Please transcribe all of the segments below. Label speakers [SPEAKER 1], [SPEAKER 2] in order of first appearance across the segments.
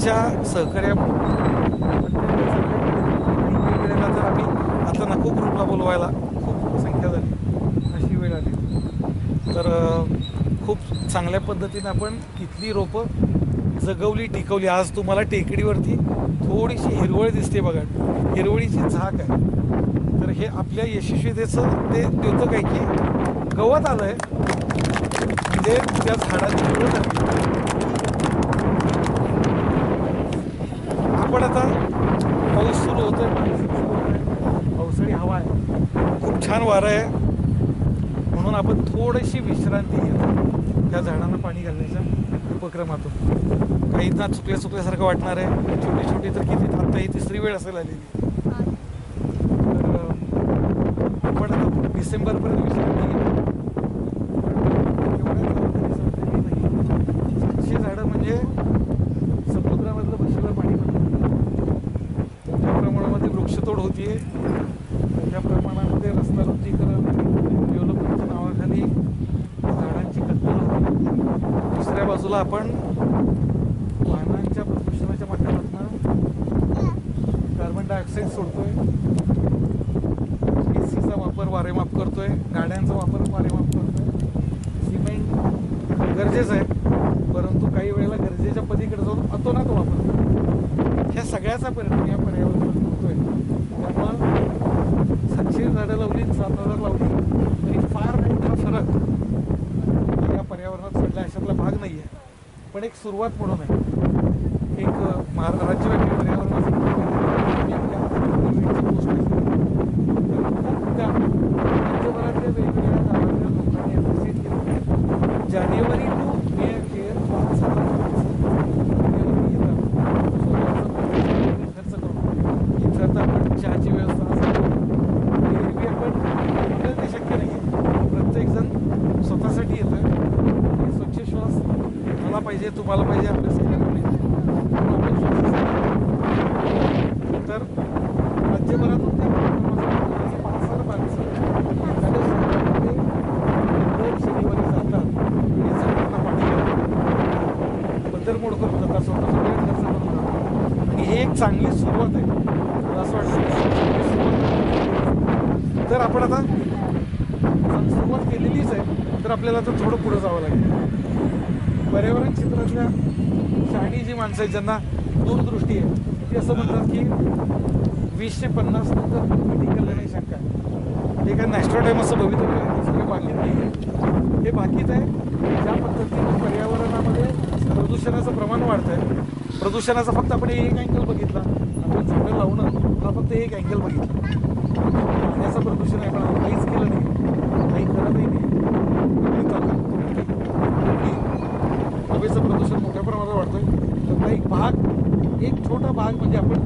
[SPEAKER 1] त्यांच्या सहकार्यामुळे वेळेला तर आम्ही आता नको ग्रुपला बोलवायला, खूप संख्या झाली, अशी वेळ आली. तर खूप चांगल्या पद्धतीने आपण इथली रोपं जगवली, टिकवली. आज तुम्हाला टेकडीवरती थोडीशी हिरवळ दिसते बघा, हिरवळीची झाक आहे. तर हे आपल्या यशस्वीतेचं ते द्योतक आहे की गवत आलं आहे म्हणजे त्या झाडाची हिरवळ झाली. आपण आता पाऊस सुरू होतोय, पावसाळी हवा आहे, खूप छान वारं आहे, म्हणून आपण थोडीशी विश्रांती घेतो त्या झाडांना पाणी घालण्याच्या उपक्रमातून. काहींना चुकल्यासारखं वाटणार आहे, छोटी छोटी तर किती, आता ही तिसरी वेळ असेल आलेली. तर आपण आता डिसेंबरपर्यंत विश्रांती घेतो. सातशे झाडं म्हणजे समुद्रामधलं बशीवर पाणी पडतं. त्या प्रमाणामध्ये वृक्षतोड होतीये, त्या प्रमाणामध्ये रस्ता रुंदीकरण, डेव्हलपमेंटच्या नावाखाली झाडांची कत्तल होते. दुसऱ्या बाजूला आपण वाहनांच्या प्रदूषणाच्या माध्यमातून कार्बन डायऑक्साईड सोडतोय, एसीचा वापर वारेमाप करतोय, गाड्यांचा वापर वारेमाप करतोय. सिमेंट गरजेचं आहे, परंतु काही वेळेला गरजेच्या पलीकडे जाऊन अतोनात वापरतो. ह्या सगळ्याचा परिणाम या पर्यावरणात होतोय. त्यामुळं 700 झाडं लावली, 7,000 लावली तरी फार मोठा फरक या पर्यावरणात पडला अशातला भाग नाही आहे. पण एक सुरुवात म्हणून आहे, एक राज्यव्यापी पर्यावरणाची गोष्ट आहे. त्या राज्यभरातल्या वेगवेगळ्या गावातल्या लोकांनी विजिट केलं. जानेवारी टू मे अखेर 5,000 खर्च करून इथं आता आपण चहाची व्यवस्था असेल, एरवी आपण आपल्याला ते शक्य नाही आहे. प्रत्येकजण स्वतःसाठी येतं, स्वच्छ श्वास मला पाहिजे, तुम्हाला पाहिजे, आपल्या सगळ्यांना पाहिजे. तर राज्यभरातून त्या 5,000 माणसं एखाद्या शहरामध्ये दर शनिवारी जातात आणि झाडांना पाणी घालतात, बदलमोड करून जातात, स्वतःचा वेळ खर्च करून जातात. आणि हे एक चांगली सुरुवात आहे, मला असं वाटतं. तर आपण आता सुरुवात केलेलीच आहे, तर आपल्याला आता थोडं पुढं जावं लागेल. पर्यावरण क्षेत्रातल्या शहाणी जी माणसं आहेत, ज्यांना दूरदृष्टी आहे, ती असं म्हणतात की 2050 नंतर टिकलं नाही शंका. हे काय नॅस्ट्रोटाईम असं भवितव्य आहे, सगळं बाकीत नाही आहे. हे बाकीत आहे ज्या पद्धतीने पर्यावरणामध्ये प्रदूषणाचं प्रमाण वाढतं आहे. प्रदूषणाचा फक्त आपण एक अँगल बघितला, आपण झाडं लावणं हा फक्त एक अँगल बघितला. पाण्याचं प्रदूषण आहे, पण काहीच केलं नाही, काही करतही नाही. हवेचं प्रदूषण मोठ्या प्रमाणात वाढतोय. त्यातला एक भाग, एक छोटा भाग म्हणजे आपण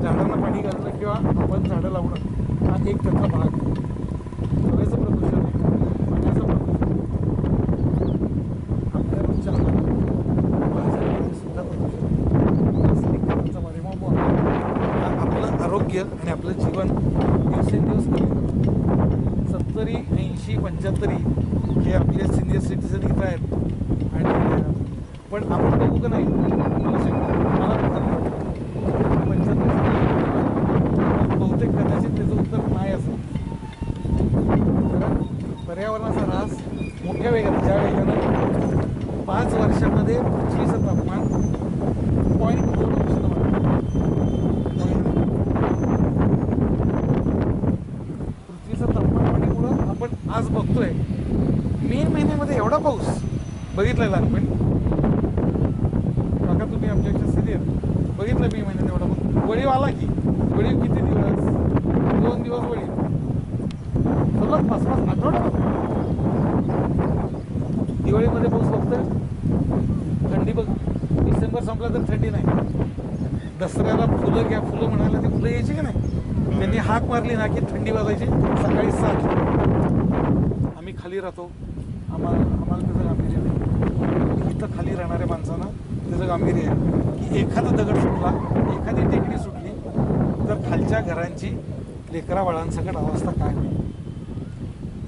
[SPEAKER 1] झाडांना पाणी घालणं किंवा आपण झाडं लावणं, हा एक त्यातला भाग. हवेचं प्रदूषण आहे, पाण्याचं प्रदूषण, आपल्या रोजच्या सुद्धा प्रदूषण, प्लास्टिकचा वारेमाप आपलं आरोग्य आणि आपलं जीवन दिवसेंदिवस कमी करतं. 70, 80, 75 हे आपले सिनियर सिटीजन इथं आहेत. आणि पण आपण बघू का नाही, मला बहुतेक कदाचित त्याचं उत्तर नाही असं. कारण पर्यावरणाचा ऱ्हास मोठ्या वेगाने, ज्या वेगानं 5 वर्षामध्ये पृथ्वीचं तापमान 0.2 वाढलं. पृथ्वीचं तापमान वाढीमुळं आपण आज बघतोय मे महिन्यामध्ये एवढा पाऊस बघितलाय लहानपणी. बघा तुम्ही आमच्यापेक्षा सिनियर, बघितलं मे महिन्यात एवढा पाऊस. वळीव आला की वळीव किती दिवस, 2 दिवस वळीव, सलग 5-5 आठवडा. दिवाळीमध्ये पाऊस बघतोय, थंडी बघ, डिसेंबर संपला तर थंडी नाही. दसऱ्याला फुलं घ्या, फुलं म्हणायला ते फुलं यायची की नाही, त्यांनी हाक मारली ना की थंडी वाजायची. सकाळी 7 आम्ही खाली राहतो, आम्हाला त्याचं गांभीर्य नाही. इथं खाली राहणाऱ्या माणसांना त्याचं गांभीर्य आहे की एखादा दगड सुटला, एखादी टेकडी सुटली तर खालच्या घरांची लेकरा बाळांसकट अवस्था काय होईल.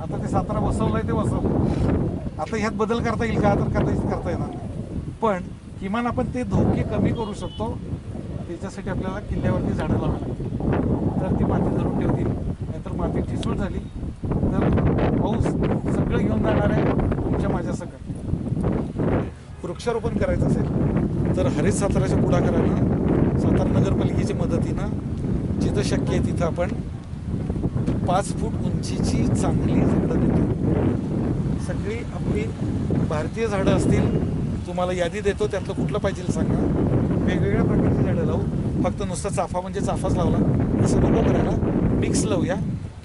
[SPEAKER 1] आता ते 17 बसवलंय, ते बसवलं. आता ह्यात बदल करता येईल का, तर कदाचित करता येणार नाही. पण किमान आपण ते धोके कमी करू शकतो. त्याच्यासाठी आपल्याला किल्ल्यावरती झाडं लावायला लागतील. तर ती माती धरून ठेवतील, नाहीतर माती ठिसूळ झाली तर पाऊस सगळं घेऊन जाणार आहे तुमच्या माझ्या सगळं. वृक्षारोपण करायचं असेल तर हरित साताराच्या पुढाकारानं, सातारा नगरपालिकेच्या मदतीनं जिथं शक्य आहे तिथं आपण 5 फूट उंचीची चांगली झाडं देतो. सगळी आपली भारतीय झाडं असतील, तुम्हाला यादी देतो, त्यातलं कुठलं पाहिजे सांगा. वेगवेगळ्या प्रकारची झाडं लावू, फक्त नुसतं चाफा म्हणजे चाफाच लावला असं नको करायला. मिक्स लावूया.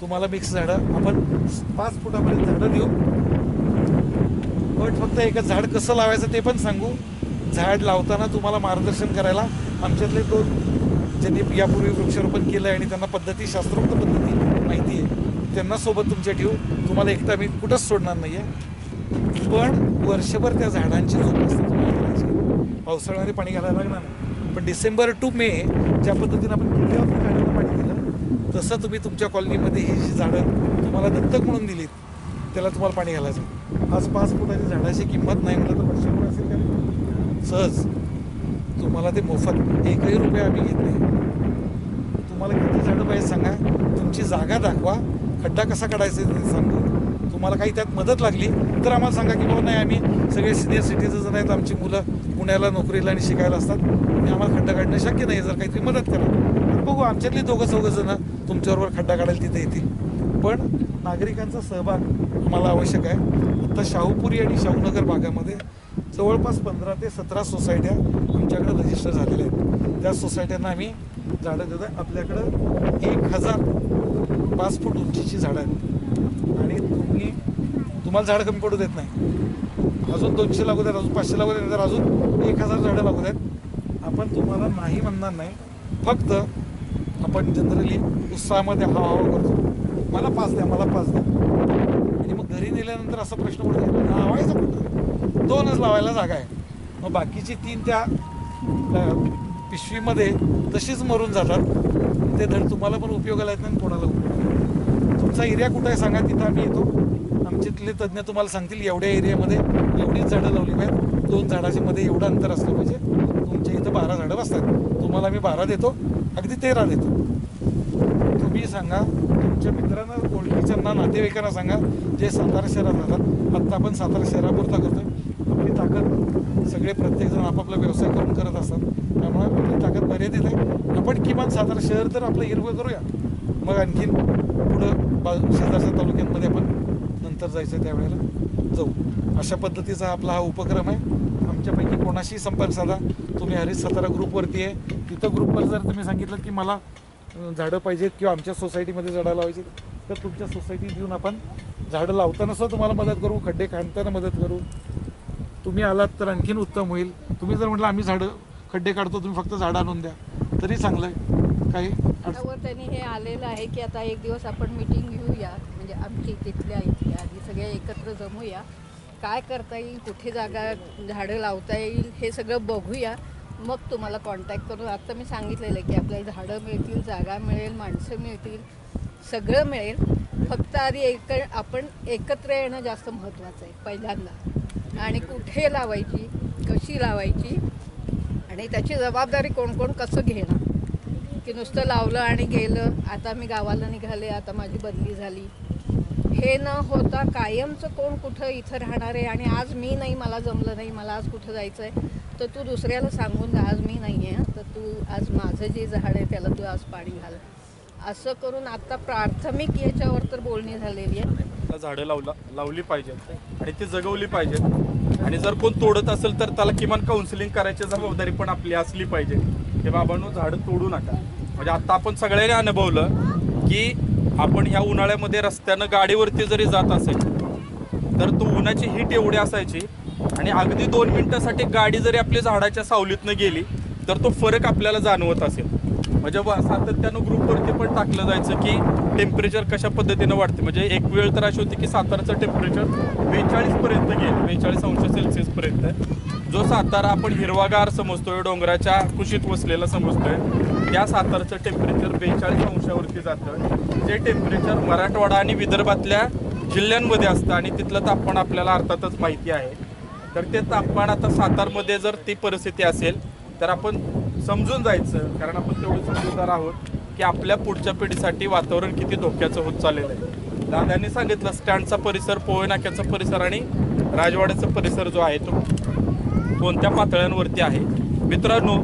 [SPEAKER 1] तुम्हाला मिक्स झाडं आपण 5 फुटापर्यंत झाडं देऊ. पण फक्त एकच झाड कसं लावायचं ते पण सांगू. झाड लावताना तुम्हाला मार्गदर्शन करायला आमच्यातले 2 ज्यांनी यापूर्वी वृक्षारोपण केलं आहे आणि त्यांना पद्धती, शास्त्रोक्त पद्धती माहिती आहे, त्यांना सोबत तुमच्या ठेवू. तुम्हाला एकटा मी कुठंच सोडणार नाही आहे. पण वर्षभर त्या झाडांची जोपासना तुम्हाला करायची. पावसाळ्यामध्ये पाणी घालायला लागणार नाही, पण डिसेंबर टू मे ज्या पद्धतीनं आपण किल्ल्यावरती झाडांना पाणी दिलं, तसं तुम्ही तुमच्या कॉलनीमध्ये ही जी झाडं तुम्हाला दत्तक म्हणून दिलीत त्याला तुम्हाला पाणी घालायचं. आज 5 फुटाची झाडाची किंमत नाही म्हटलं तर वर्षभर असेल का सहज. तुम्हाला ते मोफत, 1ही रुपया आम्ही घेत नाही. तुम्हाला किती झाडं पाहिजे सांगा, तुमची जागा दाखवा, खड्डा कसा काढायचा ते सांगू. तुम्हाला काही त्यात मदत लागली तर आम्हाला सांगा की बाबा नाही, आम्ही सगळे सिनियर सिटीजन आहेत, आमची मुलं पुण्याला नोकरीला आणि शिकायला असतात आणि आम्हाला खड्डा काढणं शक्य नाही, जर काहीतरी मदत करा. बघू, आमच्यातली 2-4 जण तुमच्याबरोबर खड्डा काढायला तिथे येतील. पण नागरिकांचा सहभाग आम्हाला आवश्यक आहे. आता शाहूपुरी आणि शाहूनगर भागामध्ये जवळपास 15 ते 17 सोसायट्या आमच्याकडे रजिस्टर झालेल्या आहेत. त्या सोसायट्यांना आम्ही झाडं देतो आहे. आपल्याकडं 1000 5 फूट उंचीची झाडं आहेत आणि तुम्हाला झाडं कमी पडू देत नाही. अजून 200 लागू द्यात, अजून 500 लागू द्यात, तर अजून 1000 झाडं लागू द्यात. आपण तुम्हाला नाही म्हणणार नाही. फक्त आपण जनरली उत्साहामध्ये हा करतो, मला 5 द्या, मला 5 द्या. आणि मग घरी नेल्यानंतर असा प्रश्न पडतो, लावायचा कुठं? 2च लावायला जागा आहे. मग बाकीची 3 त्या पिशवीमध्ये तशीच मरून जातात. ते धड तुम्हाला पण उपयोगाला येत नाही, कोणाला उपयोग. तुमचा एरिया कुठं आहे सांगा, तिथं आम्ही येतो. आमच्यातले तज्ज्ञ तुम्हाला सांगतील एवढ्या एरियामध्ये एवढीच झाडं लावली पाहिजेत, 2 झाडाच्या मध्ये एवढं अंतर असलं पाहिजे. तुमच्या इथं 12 झाडं बसतात, तुम्हाला मी 12 देतो, अगदी 13 देतो. तुम्ही सांगा तुमच्या मित्रांना, ओळखीच्यांना, नातेवाईकांना सांगा जे सातारा शहरात राहतात. आत्ता आपण सातारा शहरापुरता करतोय. आपली ताकद सगळे प्रत्येकजण आपापला व्यवसाय करून करत असतात, त्यामुळे आपली ताकद मर्यादित आहे. आपण किमान सातारा शहर तर आपलं हिरवं करूया, मग आणखीन पुढं शेजारच्या तालुक्यांमध्ये आपण नंतर जायचं त्यावेळेला जाऊ. अशा पद्धतीचा आपला हा उपक्रम आहे. आमच्यापैकी कोणाशी संपर्क साधा. तुम्ही हरित सातारा ग्रुपवरती आहे, तिथं ग्रुपवर जर तुम्ही सांगितलं की मला झाडं पाहिजेत किंवा आमच्या सोसायटीमध्ये झाडं लावायची, तर तुमच्या सोसायटीत येऊन आपण झाडं लावताना सुद्धा तुम्हाला मदत करू, खड्डे काढताना मदत करू. तुम्ही आलात तर आणखीन उत्तम होईल. तुम्ही जर म्हटलं आम्ही झाडं खड्डे काढतो, तुम्ही फक्त झाडं आणून द्या, तरी चांगलं आहे. काही
[SPEAKER 2] त्यांनी हे आलेलं आहे की आता एक दिवस आपण मीटिंग घेऊया, म्हणजे आमची तिथल्या आधी सगळे एकत्र जमूया, काय करता येईल, कुठे जागा झाडं लावता येईल हे सगळं बघूया, मग तुम्हाला कॉन्टॅक्ट करून. आता मी सांगितलेलं आहे की आपल्याला झाडं मिळतील, जागा मिळेल, माणसं मिळतील, सगळं मिळेल. फक्त आधी आपण एकत्र येणं जास्त महत्त्वाचं आहे पहिल्यांदा. आणि कुठे लावायची, कशी लावायची आणि त्याची जबाबदारी कोण कोण कसं घेणं, की नुसतं लावलं आणि गेलं, आता मी गावाला निघाले, आता माझी बदली झाली, हे न होता कायमचं कोण कुठं इथं राहणार आहे आणि आज मी नाही, मला जमलं नाही, मला आज कुठं जायचं आहे, तर तू दुसऱ्याला सांगून द्या आज मी नाही आहे, तर तू आज माझं जे झाड आहे त्याला तू आज पाणी घाल. असं करून आता प्राथमिक याच्यावर तर बोलणी झालेली आहे.
[SPEAKER 3] झाडं लावली पाहिजेत आणि ती जगवली पाहिजेत. आणि जर कोण तोडत असेल तर त्याला किमान काउन्सिलिंग करायची जबाबदारी पण आपली असली पाहिजे की बाबांनो झाडं तोडू नका. म्हणजे आता आपण सगळ्यांनी अनुभवलं की आपण ह्या उन्हाळ्यामध्ये रस्त्यानं गाडीवरती जरी जात असेल तर तो उन्हाची हीट एवढी असायची आणि अगदी 2 मिनिटासाठी गाडी जरी आपली झाडाच्या सावलीतनं गेली तर तो फरक आपल्याला जाणवत असेल. म्हणजे सातत्यानं ग्रुपवरती पण टाकलं जायचं की टेम्परेचर कशा पद्धतीनं वाढते. म्हणजे एक वेळ तर अशी होती की साताराचं टेम्परेचर 42पर्यंत गेलं, 42°C जो सातारा आपण हिरवागार समजतोय, डोंगराच्या कुशीत वसलेला समजतोय, त्या साताराचं टेम्परेचर 42°वरती जातं. जे टेम्परेचर मराठवाडा आणि विदर्भातल्या जिल्ह्यांमध्ये असतं आणि तिथलं तापमान आपल्याला अर्थातच माहिती आहे. तर ते तापमान आता सातारमध्ये जर ती परिस्थिती असेल तर आपण समजून जायचं, कारण आपण तेवढं समजूतदार आहोत की आपल्या पुढच्या पिढीसाठी वातावरण किती धोक्याचं होत चाललेलं आहे. दादांनी सांगितलं स्टँडचा परिसर, पोवई नाक्याचा परिसर आणि राजवाड्याचा परिसर जो आहे तो कोणत्या पातळ्यांवरती आहे. मित्रांनो,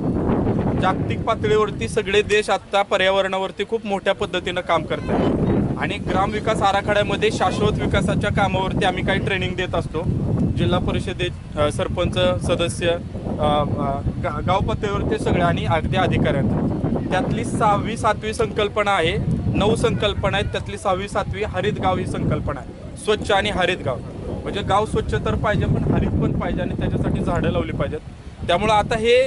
[SPEAKER 3] जागतिक पातळीवरती सगळे देश आत्ता पर्यावरणावरती खूप मोठ्या पद्धतीनं काम करतात आणि ग्रामविकास आराखड्यामध्ये शाश्वत विकासाच्या कामावरती आम्ही काही ट्रेनिंग देत असतो. जिल्हा परिषदेत सरपंच सदस्य, गाव पातळीवरती सगळे आणि अगदी अधिकाऱ्यांना. त्यातली 6वी 7वी संकल्पना आहे. 9 संकल्पना आहेत, त्यातली 6वी 7वी हरित गाव ही संकल्पना आहे. स्वच्छ आणि हरित गाव म्हणजे गाव स्वच्छ तर पाहिजे पण हरित पण पाहिजे आणि त्याच्यासाठी झाडं लावली पाहिजेत. त्यामुळं आता हे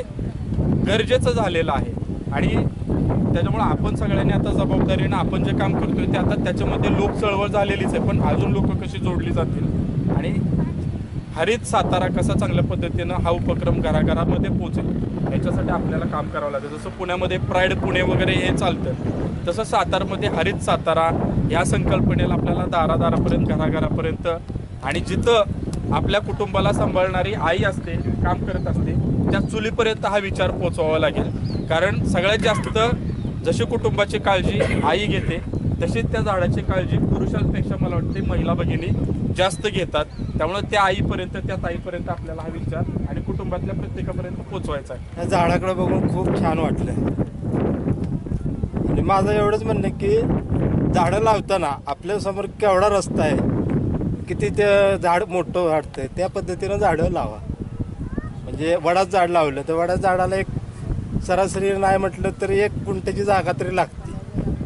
[SPEAKER 3] गरजेचं झालेलं आहे आणि त्याच्यामुळं आपण सगळ्यांनी आता जबाबदारीनं आपण जे काम करतोय ते आता त्याच्यामध्ये लोक चळवळ झालेलीच आहे, पण अजून लोक कशी जोडली जातील आणि हरित सातारा कसा चांगल्या पद्धतीनं हा उपक्रम घराघरामध्ये पोहोचेल याच्यासाठी आपल्याला काम करावं लागेल. जसं पुण्यामध्ये प्राईड पुणे वगैरे हे चालतं, तसं सातारमध्ये हरित सातारा ह्या संकल्पनेला आपल्याला दारादारापर्यंत, घराघरापर्यंत आणि जिथं आपल्या कुटुंबाला सांभाळणारी आई असते, काम करत असते, त्या चुलीपर्यंत हा विचार पोहोचवावा लागेल. कारण सगळ्यात जास्त जशी कुटुंबाची काळजी आई घेते तशीच त्या झाडाची काळजी पुरुषांपेक्षा मला वाटते महिला भगिनी जास्त घेतात. त्यामुळे त्या आईपर्यंत, त्या ताईपर्यंत आपल्याला हा विचार आणि कुटुंबातल्या प्रत्येकापर्यंत पोहोचवायचा आहे.
[SPEAKER 4] या झाडाकडे बघून खूप छान वाटलं आणि माझं एवढंच म्हणणं की झाडं लावताना आपल्यासमोर केवढा रस्ता आहे, किती ते झाड मोठं वाटतंय त्या पद्धतीनं झाडं लावा. म्हणजे वडाचं झाड लावलं तर वडाच्या झाडाला एक सरासरी नाही म्हटलं तरी 1 गुंठ्याची जागा तरी लागते.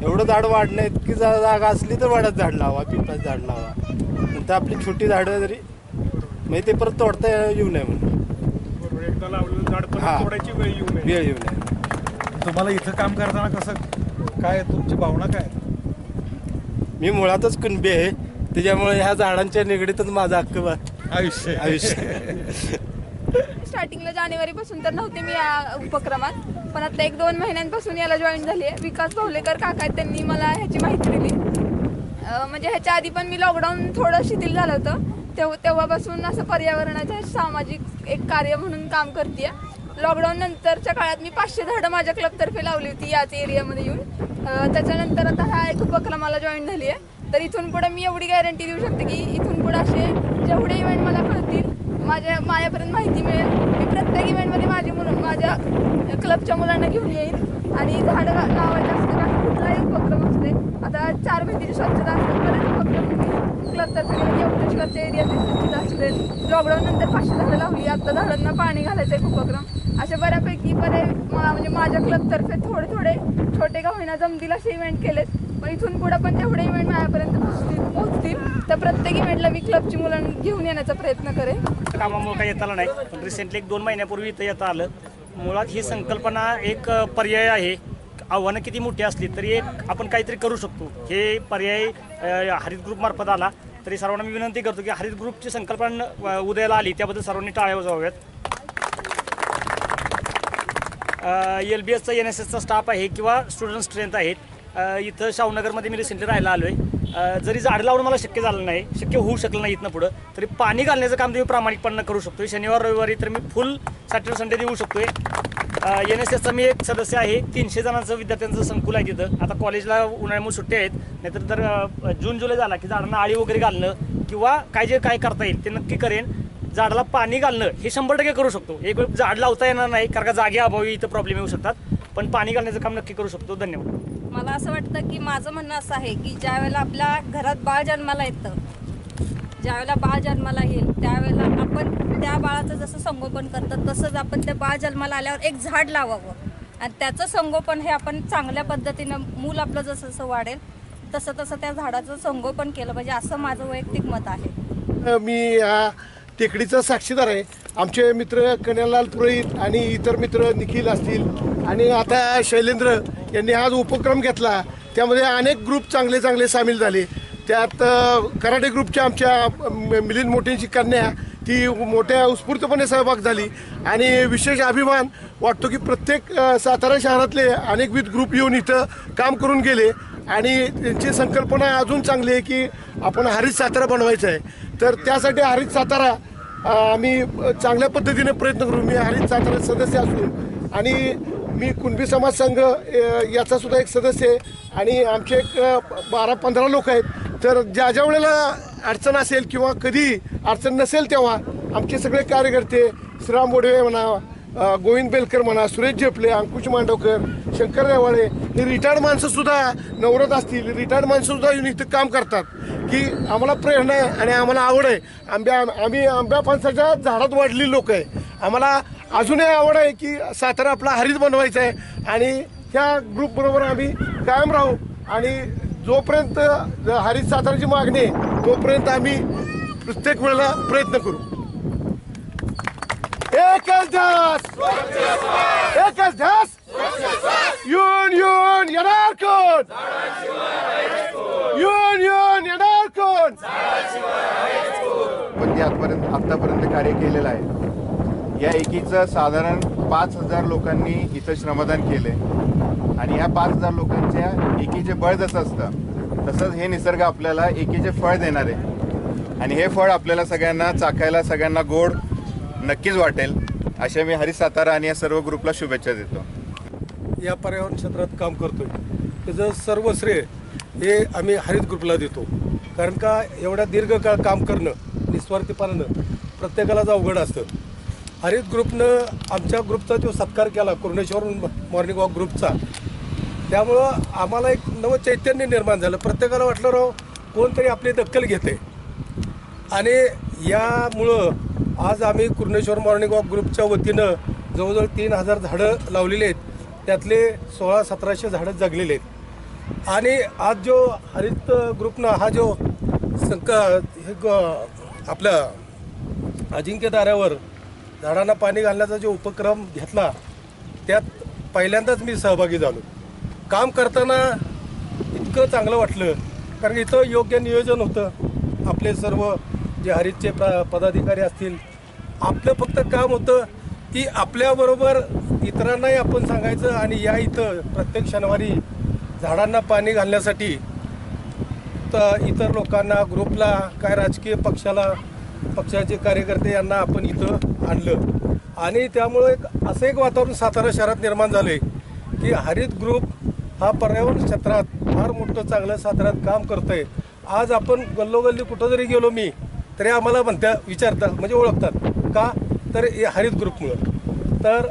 [SPEAKER 4] एवढं झाड वाढणं इतकी जागा असली तर वडाचं झाड लावा, पिंपळाचं झाड लावा. नंतर आपली छोटी झाडं जरी म्हणजे ते परत तोडता येऊ नये म्हणून
[SPEAKER 1] एकदा लावलेलं झाड परत तोडायची वेळ येऊ नये. तुम्हाला इथं काम करताना कसं काय तुमची भावना काय?
[SPEAKER 4] मी मुळातच कुणबी आहे, त्याच्यामुळे ह्या झाडांच्या निगडीतच माझं अख्खं
[SPEAKER 1] आयुष्य.
[SPEAKER 5] स्टार्टिंगला जानेवारीपासून तर नव्हते मी या उपक्रमात, पण आता 1-2 महिन्यांपासून याला जॉईन झाली आहे. विकास भावलेकर काका आहेत, त्यांनी मला ह्याची माहिती दिली. म्हणजे ह्याच्या आधी पण मी लॉकडाऊन थोडं शिथिल झालं होतं, तेव्हापासून असं पर्यावरणाच्या सामाजिक एक कार्य म्हणून काम करते. लॉकडाऊन नंतरच्या काळात मी 500 झाडं माझ्या क्लबतर्फे लावली होती याच एरियामध्ये येऊन. त्याच्यानंतर आता हा एक उपक्रमाला जॉईन झाली आहे. तर इथून पुढे मी एवढी गॅरंटी देऊ शकते की इथून पुढे असे जेवढे इव्हेंट मला कळतील, माझ्यापर्यंत माहिती मिळेल, मी प्रत्येक इव्हेंटमध्ये माझ्या क्लबच्या मुलांना घेऊन येईल आणि झाडं लावायचं असतं. काही कुठलाही उपक्रम असते, आता 4 भिंतीची स्वच्छता असते, बरेच उपक्रम क्लबतर्फे केले. यवतेश्वरच्या एरियातली स्वच्छता असते, लॉकडाऊन नंतर 500 झाडं लावली. आता झाडांना पाणी घालायचं एक उपक्रम. अशा बऱ्यापैकी म्हणजे माझ्या क्लबतर्फे थोडे छोटे का होईना जमतील असे इव्हेंट केलेत. पण इथून पुढे पण जेवढे इव्हेंट माझ्यापर्यंत पोहोचतील तर प्रत्येक इव्हेंटला मी क्लबची मुलांना घेऊन येण्याचा प्रयत्न करेन.
[SPEAKER 6] कामामुळे काही येता आलं नाही, पण रिसेंटली 1-2 महिन्यापूर्वी इथं येता आलं. मुळात ही संकल्पना एक पर्याय आहे. आव्हानं किती मोठी असली तरी एक आपण काहीतरी करू शकतो. हे पर्याय हरित ग्रुपमार्फत आला तरी सर्वांना मी विनंती करतो की हरित ग्रुपची संकल्पना उदयाला आली त्याबद्दल सर्वांनी टाळ्या वाजवाव्यात. LBSचा NSSचा स्टाफ आहे किंवा स्टुडंट स्ट्रेंथ आहेत. इथं शाहूनगरमध्ये मी रिसेंटली राहायला आलो आहे. जरी झाड लावणं मला शक्य झालं नाही, शक्य होऊ शकलं नाही इथनं पुढं, तरी पाणी घालण्याचं काम तुम्ही प्रामाणिकपणे करू शकतो. शनिवार रविवारी तर मी फुल सॅटर्डे संडे देऊ शकतोय. NSSचा मी एक सदस्य आहे. 300 जणांचं विद्यार्थ्यांचं संकुल आहे तिथं. आता कॉलेजला उन्हाळ्यामुळे सुट्ट्या आहेत, नाहीतर तर जून जुलै झाला की झाडांना आळी वगैरे घालणं किंवा काय करता येईल ते नक्की करेन. झाडाला पाणी घालणं हे 100% करू शकतो. एक वेळ झाड लावता येणार नाही कारण का जागे अभावी इथं प्रॉब्लेम येऊ शकतात, पण पाणी घालण्याचं काम नक्की करू शकतो. धन्यवाद.
[SPEAKER 7] मला असं वाटतं की माझं म्हणणं असं आहे की ज्यावेळेला आपल्या घरात बाळ जन्माला येतं, ज्यावेळेला बाळ जन्माला येईल त्यावेळेला आपण त्या बाळाचं जसं संगोपन करतं तसंच आपण त्या बाळ जन्माला आल्यावर एक झाड लावावं आणि त्याचं संगोपन हे आपण चांगल्या पद्धतीनं मूल आपलं जसं जसं वाढेल तसं त्या झाडाचं संगोपन केलं पाहिजे असं माझं वैयक्तिक मत आहे.
[SPEAKER 8] मी या टेकडीचा साक्षीदार आहे. आमचे मित्र कन्हैयालाल पुरोहित आणि इतर मित्र निखिल असतील आणि आता शैलेंद्र यांनी हा जो उपक्रम घेतला त्यामध्ये अनेक ग्रुप चांगले सामील झाले. त्यात कराटे ग्रुपच्या आमच्या मिलिंद मोठेंची कन्या ती मोठ्या उत्स्फूर्तपणे सहभाग झाली आणि विशेष अभिमान वाटतो की प्रत्येक सातारा शहरातले अनेकविध ग्रुप येऊन इथं काम करून गेले आणि त्यांची संकल्पना अजून चांगली आहे की आपण हरित सातारा बनवायचं आहे. तर त्यासाठी हरित सातारा आम्ही चांगल्या पद्धतीने प्रयत्न करू. मी हरित सातारा सदस्य असून आणि मी कुणबी समाज संघ याचा सुद्धा एक सदस्य आहे आणि आमचे एक 12-15 लोक आहेत. तर ज्या ज्या वेळेला अडचण असेल किंवा कधी अडचण नसेल तेव्हा आमचे सगळे कार्यकर्ते श्रीराम बोडवे म्हणा, गोविंद बेलकर म्हणा, सुरेश झेपले, अंकुश मांडवकर, शंकर रेवाळे हे रिटायर्ड माणसंसुद्धा नवरत असतील, रिटायर्ड माणसंसुद्धा येऊन इथं काम करतात की आम्हाला प्रेरणा आहे आणि आम्हाला आवड आहे. आम्ही आंब्या फणसाच्या झाडात वाढलेली लोक आहे. आम्हाला अजूनही आवड आहे की सातारा आपला हरित बनवायचा आहे आणि ह्या ग्रुपबरोबर आम्ही कायम राहू आणि जोपर्यंत हरित साताराची मागणी आहे तोपर्यंत आम्ही प्रत्येक वेळेला प्रयत्न करू. एकच ध्यास, एकच ध्यास, येऊन येऊन येणार कोण, येऊन येऊन येणार कोण.
[SPEAKER 9] पण आतापर्यंत कार्य केलेलं आहे. या एकीचं साधारण 5,000 लोकांनी इथं श्रमदान केले आणि ह्या 5,000 लोकांच्या एकीचे बळ जसं असतं तसंच हे निसर्ग आपल्याला एकीचे फळ देणार आहे आणि हे फळ आपल्याला सगळ्यांना चाखायला, सगळ्यांना गोड नक्कीच वाटेल. अशा मी हरित सातारा आणि या सर्व ग्रुपला शुभेच्छा देतो.
[SPEAKER 1] या पर्यावरण क्षेत्रात काम करतोय त्याचं सर्व श्रेय हे आम्ही हरित ग्रुपला देतो. कारण का एवढ्या दीर्घकाळ काम करणं निस्वार्थीपणानं प्रत्येकालाच अवघड असतं. हरित ग्रुपनं आमच्या ग्रुपचा जो सत्कार केला कुर्णेश्वर मॉर्निंग वॉक ग्रुपचा, त्यामुळं आम्हाला एक नवं चैतन्य निर्माण झालं. प्रत्येकाला वाटलं राव कोणतरी आपली दखल घेते आणि यामुळं आज आम्ही कुर्णेश्वर मॉर्निंग वॉक ग्रुपच्या वतीनं जवळजवळ 3,000 झाडं लावलेली आहेत. त्यातले 1600-1700 झाडं जगलेले आहेत आणि आज जो हरित ग्रुपनं हा जो आपल्या अजिंक्य ताऱ्यावर झाडांना पाणी घालण्याचा जो उपक्रम घेतला त्यात पहिल्यांदाच मी सहभागी झालो. काम करताना इतकं चांगलं वाटलं कारण इथं योग्य नियोजन होतं. आपले सर्व जे हरितचे पदाधिकारी असतील, आपलं फक्त काम होतं की आपल्याबरोबर इतरांनाही आपण सांगायचं आणि या इथं प्रत्येक शनिवारी झाडांना पाणी घालण्यासाठी तर इतर लोकांना, ग्रुपला, काय राजकीय पक्षाचे कार्यकर्ते यांना आपण इथं आणलं आणि त्यामुळे असं एक वातावरण सातारा शहरात निर्माण झालं आहे की हरित ग्रुप हा पर्यावरण क्षेत्रात फार मोठं चांगलं साताऱ्यात काम करतं आहे. आज आपण गल्लोगल्ली कुठं जरी गेलो मी तरी आम्हाला विचारतात म्हणजे ओळखतात का, तर हे हरित ग्रुपमुळं. तर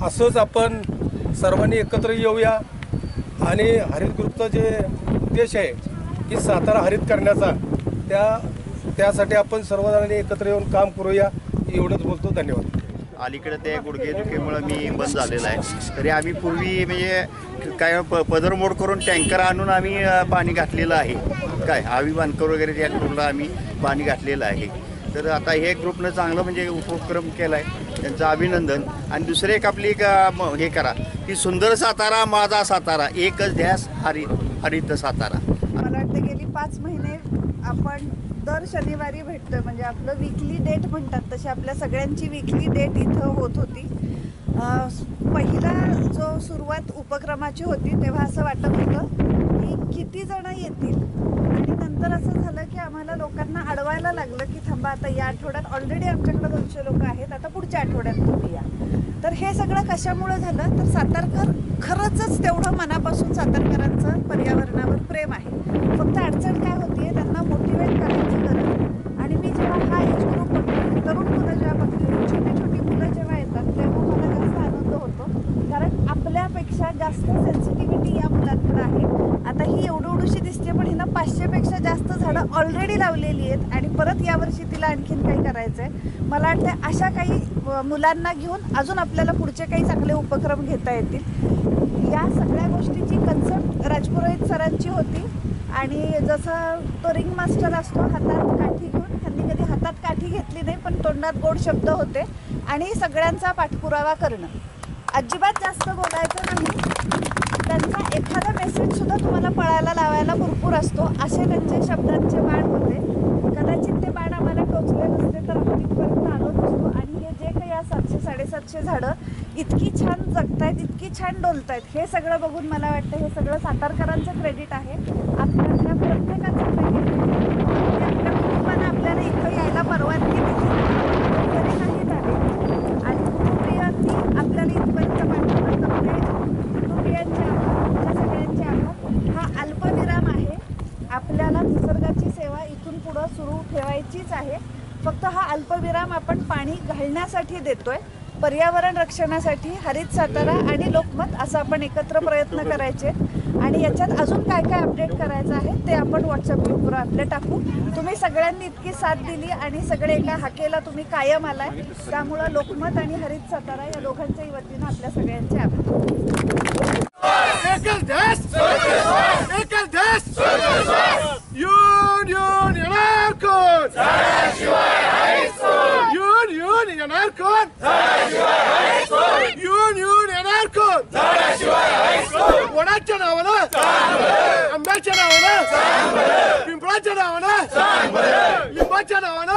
[SPEAKER 1] असंच आपण सर्वांनी एकत्र येऊया आणि हरित ग्रुपचा जे उद्देश आहे की सातारा हरित करण्याचा त्यासाठी आपण सर्वजणांनी एकत्र येऊन काम करूया. एवढंच बोलतो. धन्यवाद.
[SPEAKER 10] अलीकडे ते गुडघेदुखीमुळं मी बंद झालेलं आहे. तरी आम्ही पूर्वी म्हणजे काय पदरमोड करून टँकर आणून आम्ही पाणी घातलेलं आहे. काय आवी बांधकर वगैरे त्या ग्रुपला आम्ही पाणी घातलेलं आहे. तर आता हे ग्रुपनं चांगलं म्हणजे उपक्रम केला आहे, त्यांचं अभिनंदन. आणि दुसरे एक आपली एक हे करा की सुंदर सातारा माझा सातारा, एकच ध्यास हरित सातारा.
[SPEAKER 11] मला वाटतं गेली 5 महिने आपण दर शनिवारी भेटतोय. म्हणजे आपलं वीकली डेट म्हणतात तशी आपल्या सगळ्यांची वीकली डेट इथं होत होती. पहिला जो सुरुवात उपक्रमाची होती तेव्हा असं वाटत होतं की किती जण येतील आणि नंतर असं झालं की आम्हाला लोकांना अडवायला लागलं की थांबा आता या आठवड्यात ऑलरेडी आमच्याकडे 200 लोक आहेत, आता पुढच्या आठवड्यात तुम्ही या. तर हे सगळं कशामुळे झालं तर सातारकर खरंच तेवढं मनापासून सातारकरांचं पर्यावरणावर प्रेम आहे. फक्त अडचण काय होतीये त्यांना मोटिवेट करायची गरज. आणि मी जेव्हा हा एज ग्रुप बघते, तरुण मुलं जेव्हा बघते, छोटी छोटी मुलं जेव्हा येतात तेव्हा मला जास्त आनंद होतो कारण आपल्यापेक्षा जास्त सेन्सिटिव्हिटी या मुलांकडे आहे. आता ही एवढीशी दिसते पण हिनं 500पेक्षा जास्त झाडं ऑलरेडी लावलेली आहेत आणि परत यावर्षी तिला आणखीन काही करायचं आहे. मला वाटतं अशा काही मुलांना घेऊन अजून आपल्याला पुढचे काही चांगले उपक्रम घेता येतील. या सगळ्या गोष्टीची कन्सेप्ट राजपुरोहित सरांची होती आणि जसा तो रिंग मास्टर असतो हातात काठी घेऊन, त्यांनी कधी हातात काठी घेतली नाही पण तोंडात गोड शब्द होते आणि सगळ्यांचा पाठपुरावा करणं. अजिबात जास्त बोलायचं नाही. त्यांचा एखादा मेसेज सुद्धा तुम्हाला पळायला लावायला भरपूर असतो असे त्यांचे शब्दांचे बाण होते. कदाचित ते बाण आम्हाला टोचले नसते तर आपण इथपर्यंत आलो नसतो. आणि हे जे काही या 700-750 झाडं इतकी छान जगतायत, इतकी छान डोलतायत, हे सगळं बघून मला वाटतं हे सगळं सातारकरांचं क्रेडिट आहे. आपल्या प्रत्येकाचं क्रेडिट आहे. आपल्या कुटुंबानं आपल्याला इथं यायला परवानगी दिली. आपल्याला निसर्गाची सेवा इथून पुढं सुरू ठेवायचीच आहे. फक्त हा अल्पविराम आपण पाणी घालण्यासाठी देतोय. पर्यावरण रक्षणासाठी हरित सातारा आणि लोकमत असं आपण एकत्र प्रयत्न करायचे. आणि याच्यात अजून काय काय अपडेट करायचं आहे ते आपण व्हॉट्सअप ग्रुपवर आपल्या टाकू. तुम्ही सगळ्यांनी इतकी साथ दिली आणि सगळे एका हाकेला तुम्ही कायम आलाय, त्यामुळं लोकमत आणि हरित सातारा या दोघांच्याही वतीनं आपल्या सगळ्यांचे आभार.
[SPEAKER 8] एकच देश एकच देश युनियन येणार कोण युनियन येणार कोण युनियन येणार कोण वडाच्या नावानं आंब्याच्या नावानं पिंपळाच्या नावानं लिंबाच्या नावानं